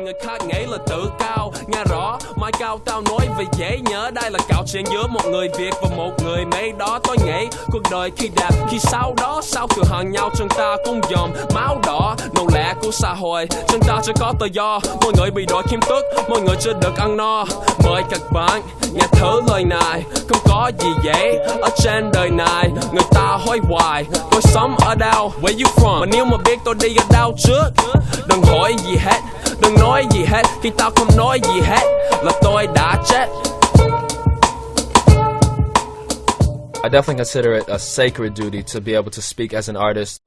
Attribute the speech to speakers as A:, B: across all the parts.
A: người khác nghĩ là tự cao. Nghe rõ, mai cao tao nói về dễ nhớ. Đây là câu chuyện giữa một người Việt và một người Mỹ đó. Tôi nghĩ cuộc đời khi đẹp, khi sau đó sao thừa hận nhau, chân ta cũng dòm máu đỏ. Nô lệ của xã hội, chân ta chưa có tự do. Mọi người bị đòi khiêm tước, mọi người chưa được ăn no. Mời các bạn nghe thử lời này, không có gì dễ ở trên đời này. Người ta hỏi hoài tôi sống ở đâu, where you from, mà nếu mà biết tôi đi ở đâu trước, đừng hỏi gì hết, đừng nói gì hết. Khi tao không nói gì hết là tôi đã chết.
B: I definitely consider it a sacred duty to be able to speak as an artist,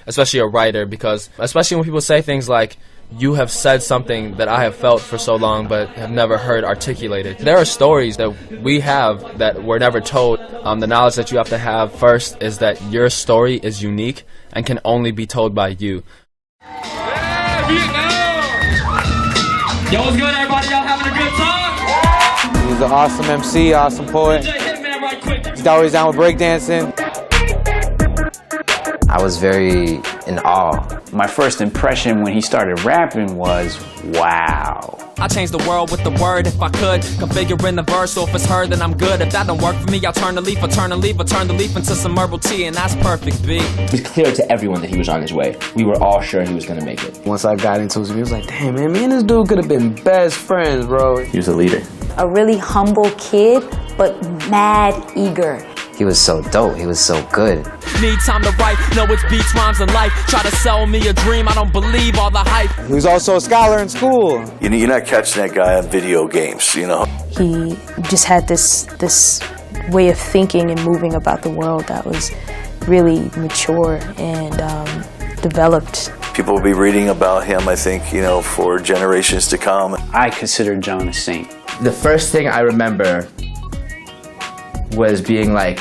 B: especially a writer, because especially when people say things like, you have said something that I have felt for so long but have never heard articulated. There are stories that we have that were never told. The knowledge that you have to have first is that your story is unique and can only be told by you.
C: Yeah, Vietnam! Yo, what's good, everybody? Y'all having a good time?
D: He's an awesome MC, awesome poet. He's always down with breakdancing.
E: I was very in awe.
F: My first impression when he started rapping was, wow.
A: I change the world with the word if I could. Configure in the verse, so if it's heard, then I'm good. If that don't work for me, I'll turn the leaf, or turn the leaf, or turn the leaf into some herbal tea, and that's perfect, B.
G: It was clear to everyone that he was on his way. We were all sure he was going to make it.
H: Once I got into it, he was like, damn, man, me and this dude could have been best friends, bro.
F: He was a leader.
I: A really humble kid, but mad eager.
E: He was so dope. He was so good.
A: Need time to write, know it's beats, rhymes, and life. Try to sell me a dream, I don't believe all the hype.
D: He was also a scholar in school.
J: You're not catching that guy on video games, you know.
K: He just had this way of thinking and moving about the world that was really mature and developed.
J: People will be reading about him, I think, you know, for generations to come.
F: I consider John a saint.
E: The first thing I remember was being like,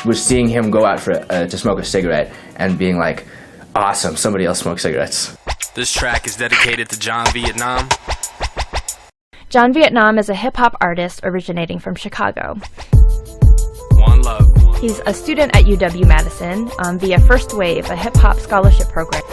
E: was seeing him go out for to smoke a cigarette and being like, awesome, somebody else smokes cigarettes.
A: This track is dedicated to John Vietnam.
L: John Vietnam is a hip-hop artist originating from Chicago.
A: One love.
L: He's a student at UW-Madison via First Wave, a hip-hop scholarship program.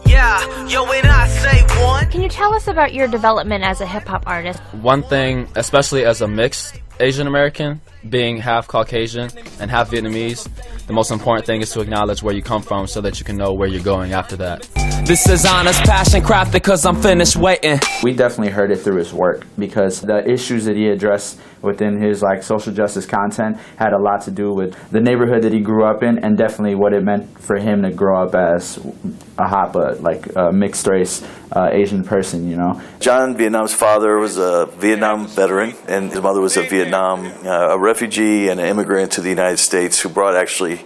A: Yeah, yo, when I say one.
L: Can you tell us about your development as a hip-hop artist?
B: One thing, especially as a mixed Asian American, being half Caucasian and half Vietnamese, the most important thing is to acknowledge where you come from so that you can know where you're going after that.
A: This is honest passion crafted cause I'm finished waiting.
F: We definitely heard it through his work because the issues that he addressed within his social justice content had a lot to do with the neighborhood that he grew up in and definitely what it meant for him to grow up as a Hapa, a mixed race Asian person, you know.
J: John Vietnam's father was a Vietnam veteran and his mother was a Vietnam a refugee and an immigrant to the United States who brought actually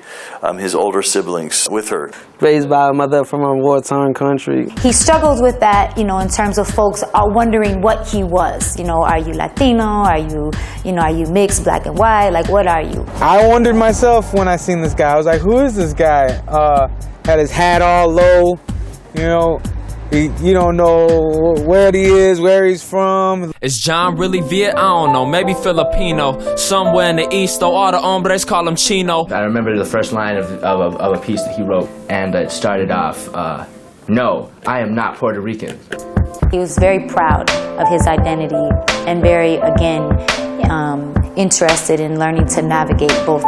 J: his older siblings with her.
H: Raised by a mother from a war-torn country.
I: He struggles with that, you know, in terms of folks are wondering what he was. You know, are you Latino? Are you mixed, black and white? Like, what are you?
D: I wondered myself when I seen this guy. I was like, who is this guy? Had his hat all low, you know. You don't know where he is, where he's from.
A: Is John really Viet? I don't know, maybe Filipino. Somewhere in the East, though all the hombres call him Chino.
E: I remember the first line of a piece that he wrote, and it started off, no, I am not Puerto Rican.
I: He was very proud of his identity and very, again, interested in learning to navigate both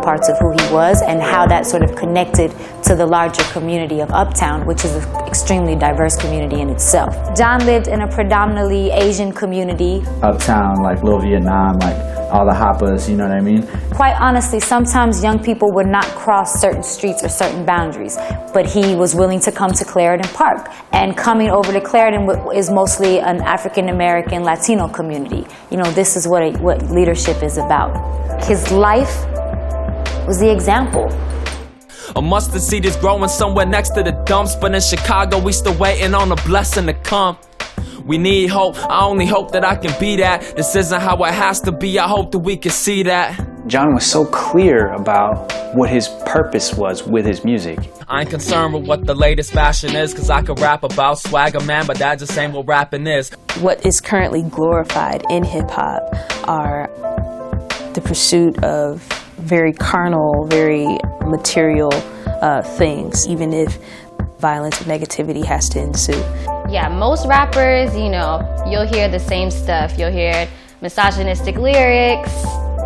I: parts of who he was and how that sort of connected to the larger community of Uptown, which is an extremely diverse community in itself. John lived in a predominantly Asian community.
F: Uptown, like Little Vietnam, like all the Hapas, you know what I mean?
I: Quite honestly, sometimes young people would not cross certain streets or certain boundaries, but he was willing to come to Clarendon Park. And coming over to Clarendon is mostly an African-American Latino community. You know, this is what leadership is about. His life was the example.
A: A mustard seed is growing somewhere next to the dumps, but in Chicago we still waiting on a blessing to come. We need hope, I only hope that I can be that. This isn't how it has to be, I hope that we can see that.
F: John was so clear about what his purpose was with his music.
A: I ain't concerned with what the latest fashion is, cause I could rap about swagger, man, but that just ain't what rapping is.
K: What is currently glorified in hip-hop are the pursuit of very carnal, very material things, even if violence or negativity has to ensue.
M: Yeah, most rappers, you know, you'll hear the same stuff. You'll hear misogynistic lyrics,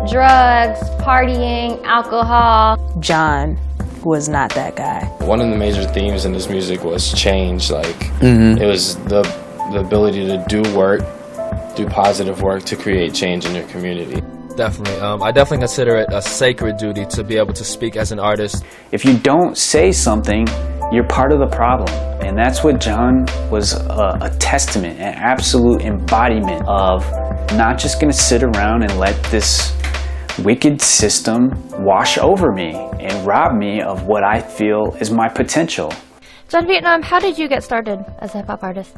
M: drugs, partying, alcohol.
K: John was not that guy.
N: One of the major themes in this music was change. Like, it was the ability to do work, do positive work to create change in your community.
B: Definitely. I definitely consider it a sacred duty to be able to speak as an artist.
O: If you don't say something, you're part of the problem. And that's what John was a testament, an absolute embodiment of not just going to sit around and let this wicked system wash over me and rob me of what I feel is my potential.
L: John Vietnam, how did you get started as a hip-hop artist?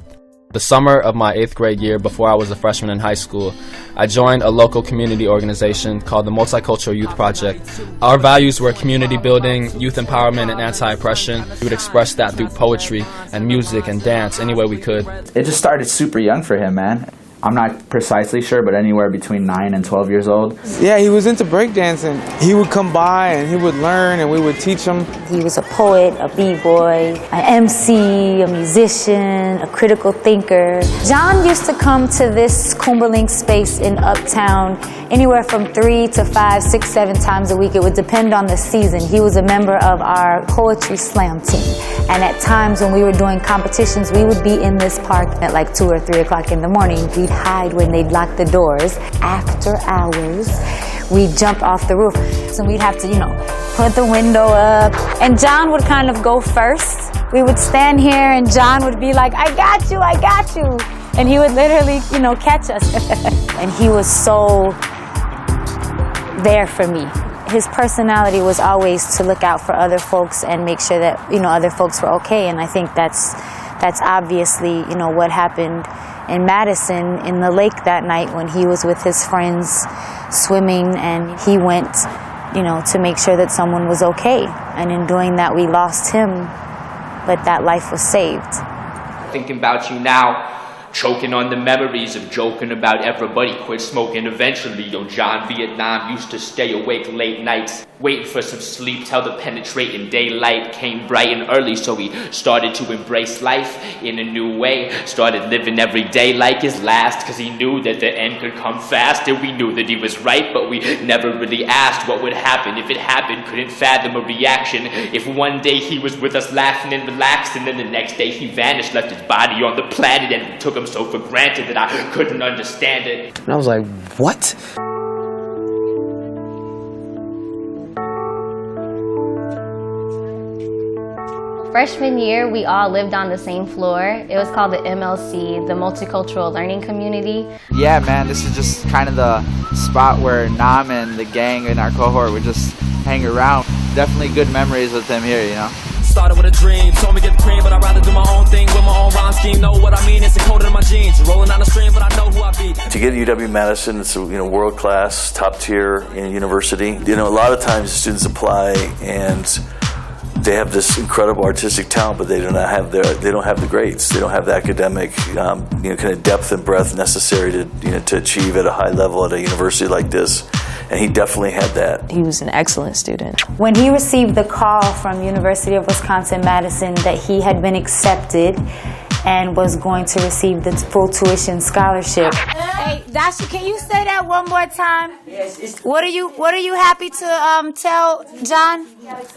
B: The summer of my 8th grade year, before I was a freshman in high school, I joined a local community organization called the Multicultural Youth Project. Our values were community building, youth empowerment, and anti-oppression. We would express that through poetry and music and dance any way we could.
F: It just started super young for him, man. I'm not precisely sure, but anywhere between 9 and 12 years old.
D: Yeah, he was into breakdancing. He would come by and he would learn and we would teach him.
I: He was a poet, a b-boy, an MC, a musician, a critical thinker. John used to come to this Kumberlink space in Uptown anywhere from 3 to 5, 6, 7 times a week. It would depend on the season. He was a member of our poetry slam team. And at times when we were doing competitions, we would be in this park at like 2 or 3 o'clock in the morning. We'd hide when they'd lock the doors. After hours, we'd jump off the roof. So we'd have to, you know, put the window up. And John would kind of go first. We would stand here and John would be like, I got you, I got you. And he would literally, you know, catch us. And he was so there for me. His personality was always to look out for other folks and make sure that, you know, other folks were okay. And I think that's obviously, you know, what happened in Madison in the lake that night when he was with his friends swimming, and he went, you know, to make sure that someone was okay. And in doing that, we lost him, but that life was saved.
P: Thinking about you now, choking on the memories of joking about everybody quit smoking eventually. Yo, John Vietnam used to stay awake late nights, waiting for some sleep till the penetrating daylight came bright and early. So he started to embrace life in a new way, started living every day like his last, cause he knew that the end could come fast. And we knew that he was right, but we never really asked what would happen if it happened. Couldn't fathom a reaction if one day he was with us laughing and relaxed, and then the next day he vanished, left his body on the planet, and we took him so for granted that I couldn't understand it.
H: And I was like, what?
M: Freshman year, we all lived on the same floor. It was called the MLC, the Multicultural Learning Community.
F: Yeah, man, this is just kind of the spot where Nam and the gang in our cohort would just hang around. Definitely good memories with them here, you know.
A: Started with a dream, told me get the cream, but I'd rather do my own thing with my own rhyme scheme. Know what I mean? It's encoded in my genes. Rolling down the stream, but I know who I be.
J: To get at UW-Madison, it's a world class, top tier university. You know, a lot of times students apply and they have this incredible artistic talent, but they don't have the grades. They don't have the academic kind of depth and breadth necessary to to achieve at a high level at a university like this. And he definitely had that.
K: He was an excellent student.
I: When he received the call from University of Wisconsin-Madison that he had been accepted and was going to receive the full tuition scholarship.
Q: Hey, Dasha, can you say that one more time? Yes. What are you happy to tell John? Listen,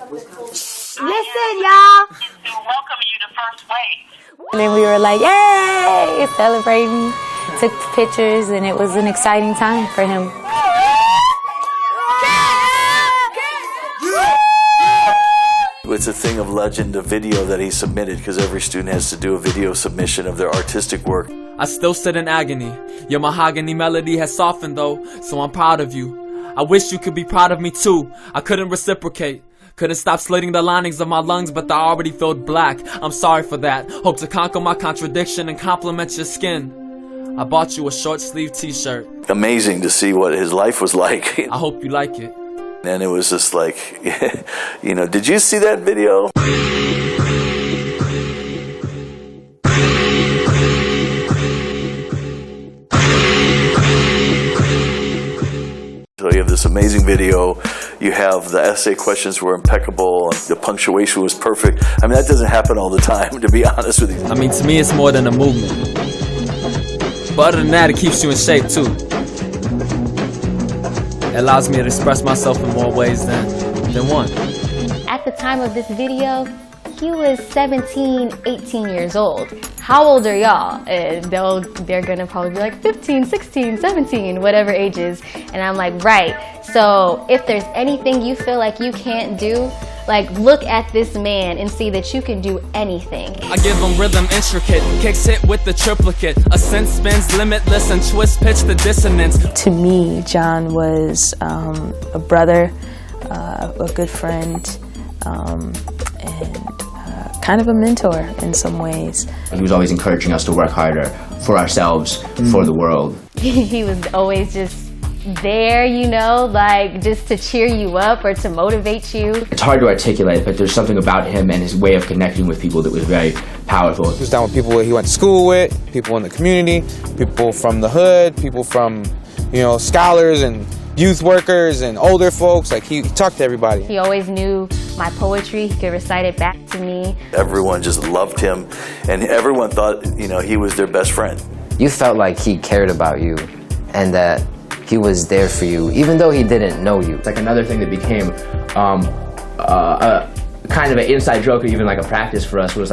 Q: y'all.
R: Welcome you to First Wave.
I: And then we were like, yay, celebrating, took pictures, and it was an exciting time for him.
J: It's a thing of legend, a video that he submitted, because every student has to do a video submission of their artistic work.
A: I still sit in agony. Your mahogany melody has softened though, so I'm proud of you. I wish you could be proud of me too. I couldn't reciprocate. Couldn't stop slitting the linings of my lungs, but they already filled black. I'm sorry for that. Hope to conquer my contradiction and compliment your skin. I bought you a short sleeve t-shirt.
J: Amazing to see what his life was like.
A: I hope you like it.
J: And it was just like, did you see that video? So you have this amazing video, You have the essay questions were impeccable. The punctuation was perfect. I mean, that doesn't happen all the time, to be honest with you.
A: I mean, to me, it's more than a movement. But other than that, it keeps you in shape, too. It allows me to express myself in more ways than one.
M: At the time of this video, he was 17, 18 years old. How old are y'all? They're gonna probably be like 15, 16, 17, whatever ages. And I'm like, right. So if there's anything you feel like you can't do, like look at this man and see that you can do anything.
A: I give him rhythm intricate, kicks hit with the triplicate. A sense spins limitless and twist pitch the dissonance.
K: To me, John was a brother, a good friend, and kind of a mentor in some ways.
E: He was always encouraging us to work harder for ourselves, for the world.
M: He was always just there, you know, like just to cheer you up or to motivate you.
E: It's hard to articulate, but there's something about him and his way of connecting with people that was very powerful.
D: He was down with people he went to school with, people in the community, people from the hood, people from, you know, scholars and youth workers and older folks. Like he talked to everybody.
M: He always knew my poetry. He could recite it back to me.
J: Everyone just loved him, and everyone thought, you know, he was their best friend.
S: You felt like he cared about you and that he was there for you, even though he didn't know you.
E: It's like another thing that became kind of an inside joke, or even like a practice for us, was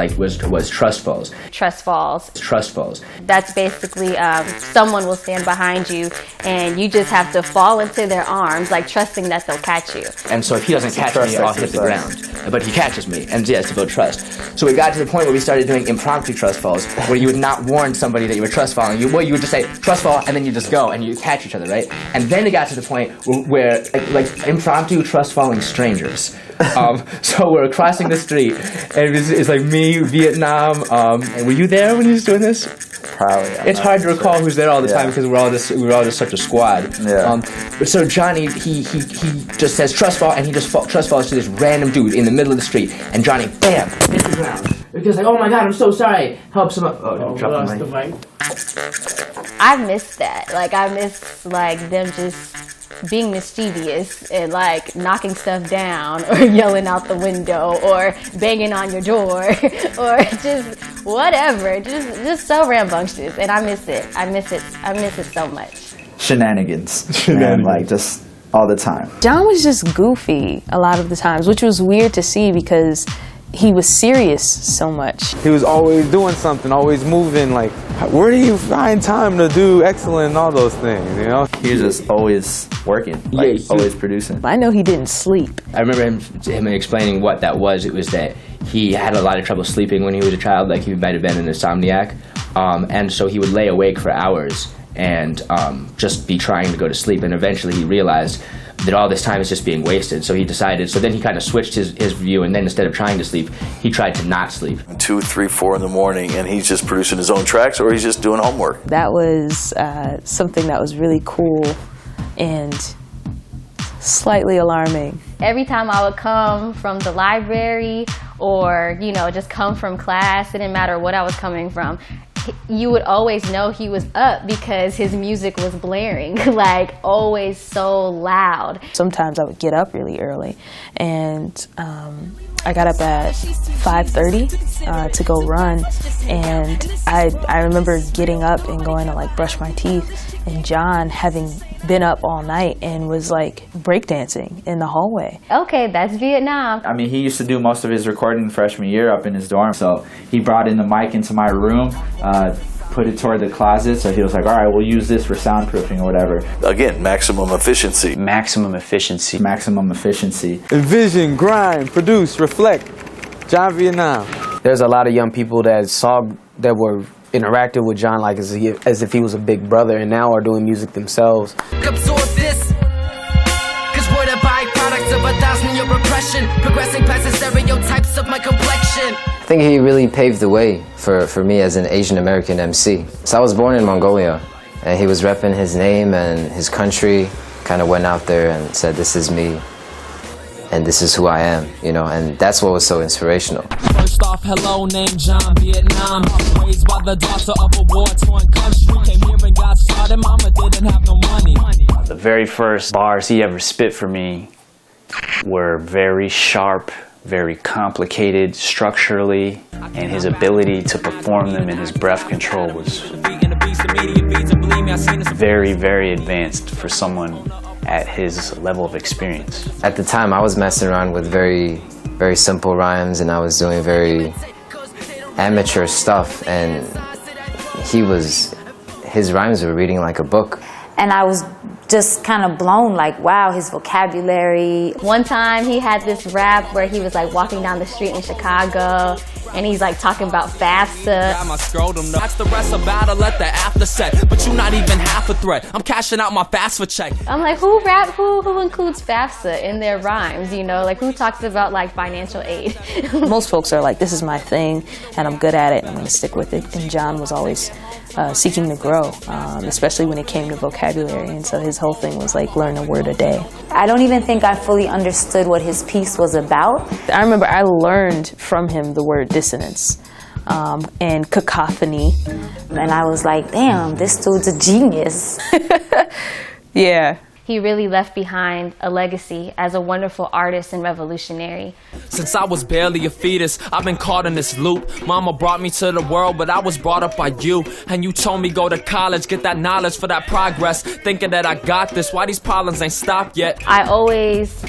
E: trust falls.
M: Trust falls.
E: Trust falls.
M: That's basically someone will stand behind you and you just have to fall into their arms, like trusting that they'll catch you.
E: And so if he doesn't catch me, I'll hit the ground. But he catches me, and yes, to build trust. So we got to the point where we started doing impromptu trust falls, where you would not warn somebody that you were trust falling. You would just say trust fall, and then you just go and you catch each other, right? And then it got to the point where like impromptu trust falling strangers. So we're crossing the street, and it's like me, Vietnam. And were you there when he was doing this?
F: Probably.
E: It's hard to recall who's there all the time because we're all just such a squad.
F: Yeah.
E: But so Johnny, he just says trust fall, and he just trust falls to this random dude in the middle of the street, and Johnny, bam, hits the ground. Because like, oh my God, I'm so sorry. Helps him up. Oh, don't drop the mic.
M: I miss that. Like I miss like them just being mischievous and like knocking stuff down or yelling out the window or banging on your door or just whatever, just so rambunctious, and I miss it so much.
F: Shenanigans. Man, like just all the time.
K: John was just goofy a lot of the times, which was weird to see because he was serious so much.
D: He was always doing something, always moving. Like, where do you find time to do excellent and all those things, you know?
F: He was just always working, like always producing.
K: I know he didn't sleep.
E: I remember him explaining what that was. It was that he had a lot of trouble sleeping when he was a child, like he might have been an insomniac. And so he would lay awake for hours and just be trying to go to sleep. And eventually he realized that all this time is just being wasted. So he decided, so then he kind of switched his view, and then instead of trying to sleep, he tried to not sleep.
J: 2, 3, 4 in the morning, and he's just producing his own tracks, or he's just doing homework.
K: That was something that was really cool and slightly alarming.
M: Every time I would come from the library or, you know, just come from class, it didn't matter what I was coming from, you would always know he was up because his music was blaring, like always so loud.
K: Sometimes I would get up really early, and I got up at 5:30 to go run, and I remember getting up and going to like brush my teeth, and John having been up all night and was like breakdancing in the hallway.
M: Okay, that's Vietnam.
F: I mean, he used to do most of his recording freshman year up in his dorm, so he brought in the mic into my room, put it toward the closet, so he was like, all right, we'll use this for soundproofing or whatever.
J: Again, maximum efficiency.
O: Maximum efficiency.
F: Maximum efficiency.
D: Envision, grind, produce, reflect. John Vietnam.
H: There's a lot of young people that were interacting with John like as if he was a big brother, and now are doing music themselves.
T: Absorb this, cause we're the byproducts of 1,000-year repression, progressing past the stereotypes of my complexion.
S: I think he really paved the way for me as an Asian American MC. So I was born in Mongolia, and he was repping his name and his country, kind of went out there and said, this is me, and this is who I am, you know, and that's what was so inspirational.
A: First off, hello, named John Vietnam. Raised by the daughter of a war-torn country. Came here and got started, mama didn't have no money.
O: The very first bars he ever spit for me were very sharp, very complicated structurally, and his ability to perform them and his breath control was very, very advanced for someone at his level of experience.
S: At the time, I was messing around with very, very simple rhymes, and I was doing very amateur stuff, and his rhymes were reading like a book.
I: And I was just kind of blown, like, wow, his vocabulary.
M: One time he had this rap where he was like walking down the street in Chicago and he's like talking about FAFSA.
A: That's the rest about to let the after set, but you're not even half a threat. I'm cashing out my FAFSA check.
M: I'm like, who includes FAFSA in their rhymes, you know? Like, who talks about like financial aid?
K: Most folks are like, this is my thing and I'm good at it and I'm gonna stick with it. And John was always seeking to grow, especially when it came to vocabulary, and so his whole thing was like learn a word a day.
I: I don't even think I fully understood what his piece was about.
K: I remember I learned from him the word dissonance and cacophony.
I: And I was like, damn, this dude's a genius.
K: Yeah.
M: He really left behind a legacy as a wonderful artist and revolutionary.
A: Since I was barely a fetus, I've been caught in this loop. Mama brought me to the world, but I was brought up by you. And you told me go to college, get that knowledge for that progress. Thinking that I got this, why these problems ain't stopped yet?
M: I always,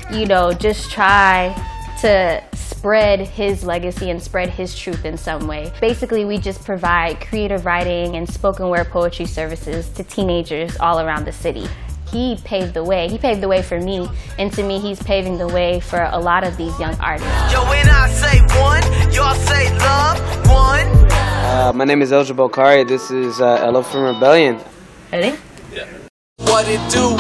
M: just try to spread his legacy and spread his truth in some way. Basically, we just provide creative writing and spoken word poetry services to teenagers all around the city. He paved the way. He paved the way for me, and to me, he's paving the way for a lot of these young artists.
T: Yo, when I say one, y'all say love, one.
H: My name is Elja Bokhari. This is Ella from Rebellion.
K: Ready?
A: Yeah. What it do?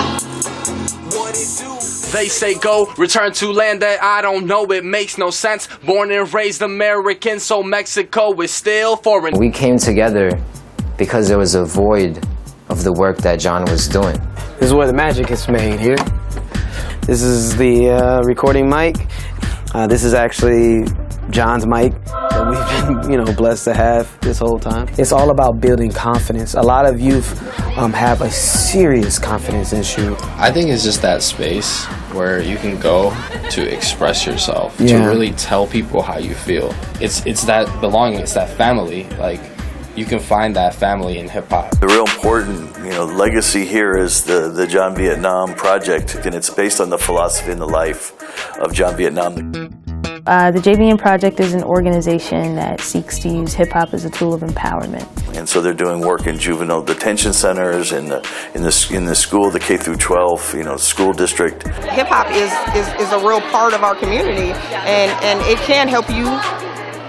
A: What it do? They say go, return to land that I don't know, it makes no sense. Born and raised American, so Mexico is still foreign.
S: We came together because there was a void of the work that John was doing.
H: This is where the magic is made here. This is the recording mic. This is actually John's mic that we've been, blessed to have this whole time. It's all about building confidence. A lot of youth have a serious confidence issue.
N: I think it's just that space where you can go to express yourself, to really tell people how you feel. It's that belonging, it's that family. Like, you can find that family in hip-hop.
J: The real important, legacy here is the John Vietnam Project, and it's based on the philosophy and the life of John Vietnam.
K: The JVN Project is an organization that seeks to use hip-hop as a tool of empowerment.
J: And so they're doing work in juvenile detention centers, in the school, the K through 12, school district.
U: Hip-hop is a real part of our community, and it can help you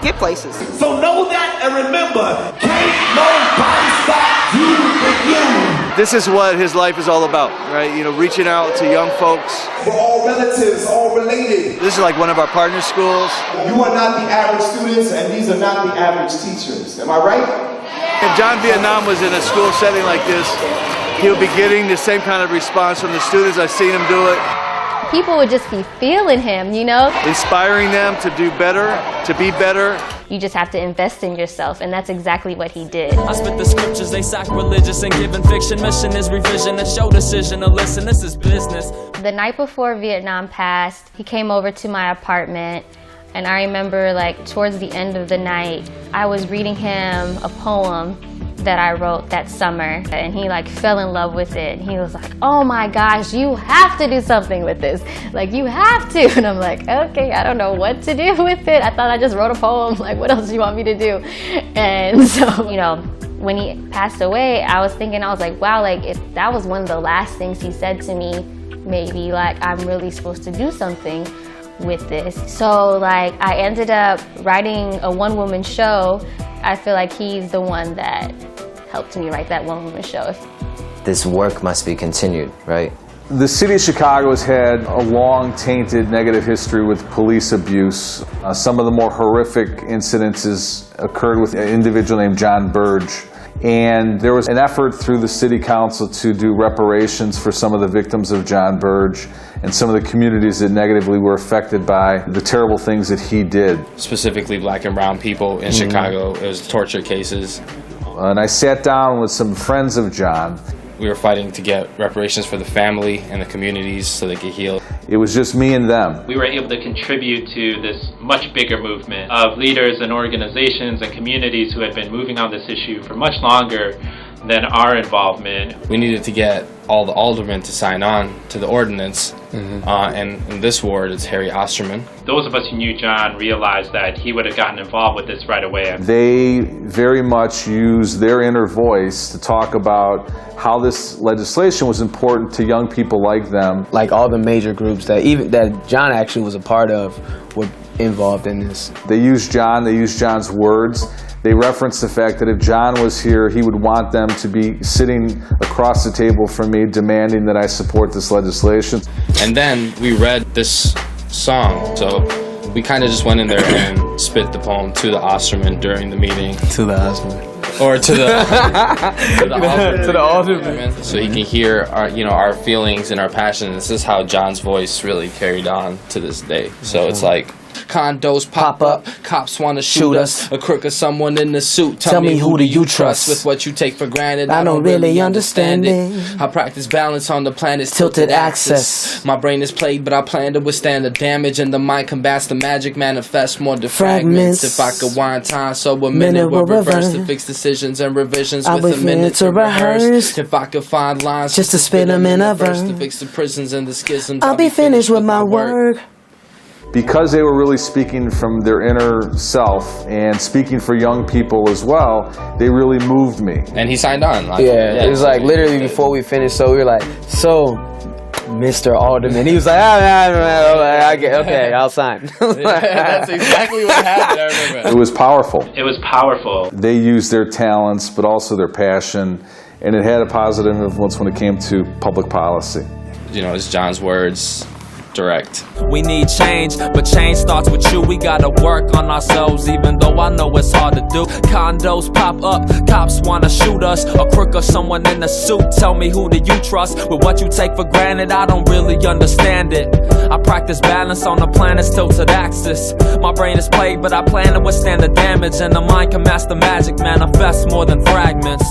U: get places.
V: So know that and remember, can't nobody stop you but you.
W: This is what his life is all about, right? Reaching out to young folks.
V: We're all relatives, all related.
W: This is like one of our partner schools.
V: You are not the average students, and these are not the average teachers. Am I right?
W: If John Vietnam was in a school setting like this, he would be getting the same kind of response from the students. I've seen him do it.
M: People would just be feeling him,
W: Inspiring them to do better, to be better.
M: You just have to invest in yourself, and that's exactly what he did.
A: I spit the scriptures, they sacrilegious and given fiction. Mission is revision and show decision to listen. This is business.
M: The night before Vietnam passed, he came over to my apartment, and I remember towards the end of the night, I was reading him a poem that I wrote that summer, and he fell in love with it. He was like, oh my gosh, you have to do something with this. You have to. And I'm like, okay, I don't know what to do with it. I thought I just wrote a poem. What else do you want me to do? And so, when he passed away, I was like, wow, if that was one of the last things he said to me, maybe I'm really supposed to do something with this. So I ended up writing a one-woman show. I feel like he's the one that helped me write that one-woman show.
S: This work must be continued, right?
X: The city of Chicago has had a long, tainted, negative history with police abuse. Some of the more horrific incidences occurred with an individual named John Burge. And there was an effort through the city council to do reparations for some of the victims of John Burge and some of the communities that negatively were affected by the terrible things that he did.
N: Specifically black and brown people in Chicago. It was torture cases.
X: And I sat down with some friends of John,
N: We were fighting to get reparations for the family and the communities so they could heal.
X: It was just me and them.
B: We were able to contribute to this much bigger movement of leaders and organizations and communities who had been moving on this issue for much longer than our involvement.
N: We needed to get all the aldermen to sign on to the ordinance, and in this ward it's Harry Osterman.
B: Those of us who knew John realized that he would have gotten involved with this right away.
X: They very much used their inner voice to talk about how this legislation was important to young people like them.
H: Like all the major groups that John actually was a part of were involved in this.
X: They used John's words. They referenced the fact that if John was here, he would want them to be sitting across the table from me demanding that I support this legislation.
N: And then we read this song, so we kind of just went in there and spit the poem to the Osterman during the meeting.
H: To the Osterman.
N: Or to the
H: alderman.
N: So he can hear our feelings and our passion. This is how John's voice really carried on to this day. So it's like, condos pop up, cops want to shoot us, a crook or someone in the suit. Tell me who do you trust? With what you take for granted, I don't really understand it. I practice balance on the planet's tilted axis. My brain is plagued, but I plan to withstand the damage, and the mind combats the magic, manifest more fragments. If I could wind time so a minute will reverse to fix decisions and revisions with a minute to rehearse. If I could find lines just to spit them in a verse to fix the prisons and the schisms,
H: I'll be finished with my work.
X: Because they were really speaking from their inner self and speaking for young people as well, they really moved me.
N: And he signed on.
H: It was like literally before we finished, so we were like, so, Mr. Alderman. He was like, okay, I'll sign.
N: That's exactly what happened, I remember.
X: It was powerful.
B: It was powerful.
X: They used their talents, but also their passion, and it had a positive influence when it came to public policy.
N: It's John's words. Direct.
A: We need change, but change starts with you. We gotta work on ourselves, even though I know it's hard to do. Condos pop up, cops wanna shoot us, a crook or someone in a suit. Tell me who do you trust? With what you take for granted, I don't really understand it. I practice balance on the planet's tilted axis. My brain is plagued, but I plan to withstand the damage, and the mind can master magic, manifest more than fragments.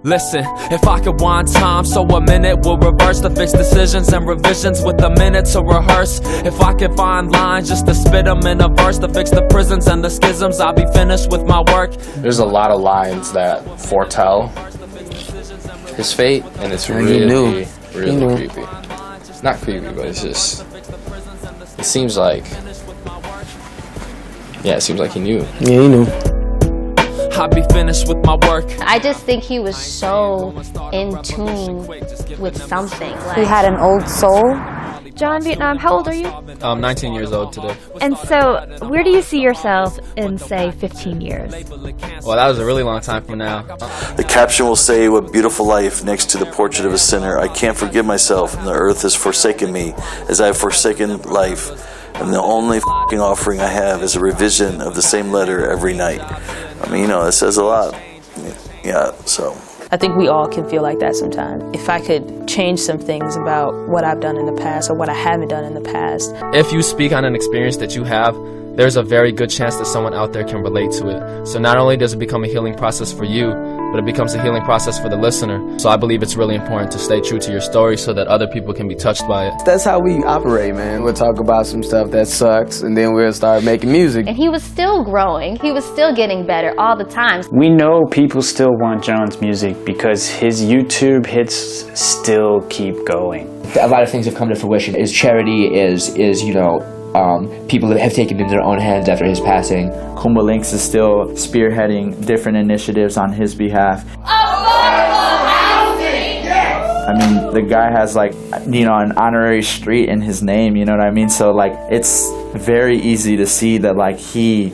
A: Listen, if I could wind time so a minute will reverse to fix decisions and revisions with a minute to rehearse. If I could find lines just to spit them in a verse to fix the prisons and the schisms, I'll be finished with my work.
N: There's a lot of lines that foretell his fate, and it's really creepy. It's not creepy, but it's just, it seems like he knew.
H: Yeah, he knew.
A: I'll be finished with my work.
M: I just think he was so in tune with something.
I: He had an old soul.
C: John Vietnam, how old are you?
G: I'm 19 years old today.
C: And so, where do you see yourself in, say, 15 years?
G: Well, that was a really long time from now.
J: The caption will say, "What beautiful life," next to the portrait of a sinner. I can't forgive myself, and the earth has forsaken me, as I have forsaken life. And the only f***ing offering I have is a revision of the same letter every night. I mean, it says a lot. Yeah, so.
K: I think we all can feel like that sometimes. If I could change some things about what I've done in the past or what I haven't done in the past.
G: If you speak on an experience that you have, there's a very good chance that someone out there can relate to it. So not only does it become a healing process for you, but it becomes a healing process for the listener. So I believe it's really important to stay true to your story so that other people can be touched by it.
H: That's how we operate, man. We'll talk about some stuff that sucks, and then we'll start making music.
M: And he was still growing. He was still getting better all the time.
O: We know people still want John's music because his YouTube hits still keep going.
L: A lot of things have come to fruition. His charity is people have taken it into their own hands after his passing.
F: Kumba Links is still spearheading different initiatives on his behalf. I mean, the guy has an honorary street in his name, you know what I mean? So it's very easy to see that he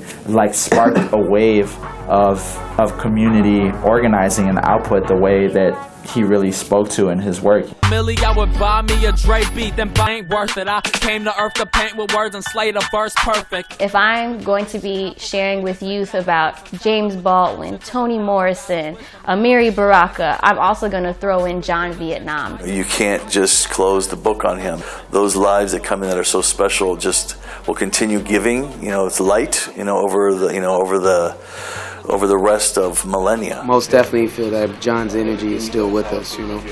F: sparked a wave of community organizing and output the way that he really spoke to in his work.
A: Millie, I would buy me a Dre beat, then ain't worth it. I came to earth to paint with words and slay the verse perfect.
M: If I'm going to be sharing with youth about James Baldwin, Toni Morrison, Amiri Baraka, I'm also going to throw in John Vietnam.
J: You can't just close the book on him. Those lives that come in that are so special just will continue giving. It's light. Over over the rest of millennia.
H: Most definitely feel that John's energy is still with us, you know.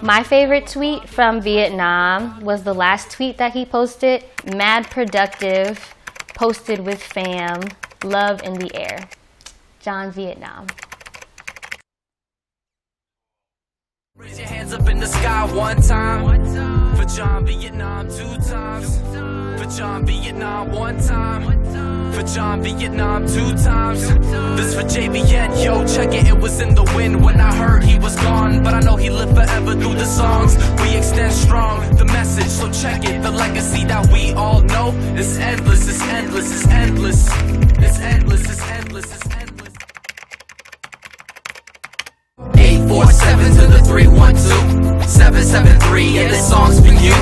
M: My favorite tweet from Vietnam was the last tweet that he posted. Mad productive, posted with fam, love in the air. John Vietnam.
A: Raise your hands up in the sky one time. For John Vietnam 2 times. For John Vietnam 1 time. For John Vietnam 2 times. This for JVN, yo, check it. It was in the wind when I heard he was gone, but I know he lived forever through the songs. We extend strong the message, so check it. The legacy that we all know is endless, it's endless, it's endless. It's endless, it's endless, it's endless. 847 to the 312 773, and this song's for you.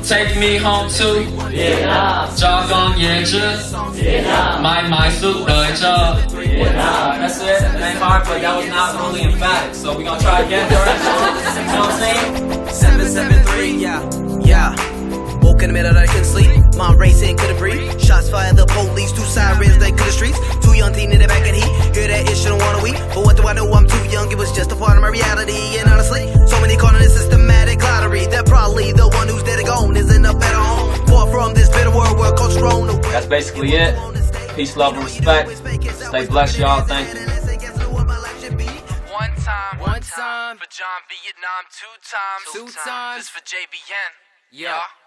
E: Take me home to Vietnam. Cho con về trước Vietnam. Mãi mãi suốt đời cho Vietnam. That's it. It ain't hard, but that was not really emphatic. So we gonna try again. You know what I'm saying?
T: 773, yeah. Woke in the middle, I couldn't sleep. Mom racing, couldn't breathe. Shots fired, the police, 2 sirens, they could the streets. 2 young teen in the back of the heat. Hear that it shouldn't wanna weep. But what do I know? I'm too young, it was just a part of my reality. And honestly, so many calling it systematic lottery. They're probably the one who's dead and gone isn't a better home. Far from this bitter world where culture own the
E: That's basically it. Peace, love, and respect. Stay blessed, y'all. Thank you.
A: One time. For John Vietnam 2 times. This for JVN. Yeah.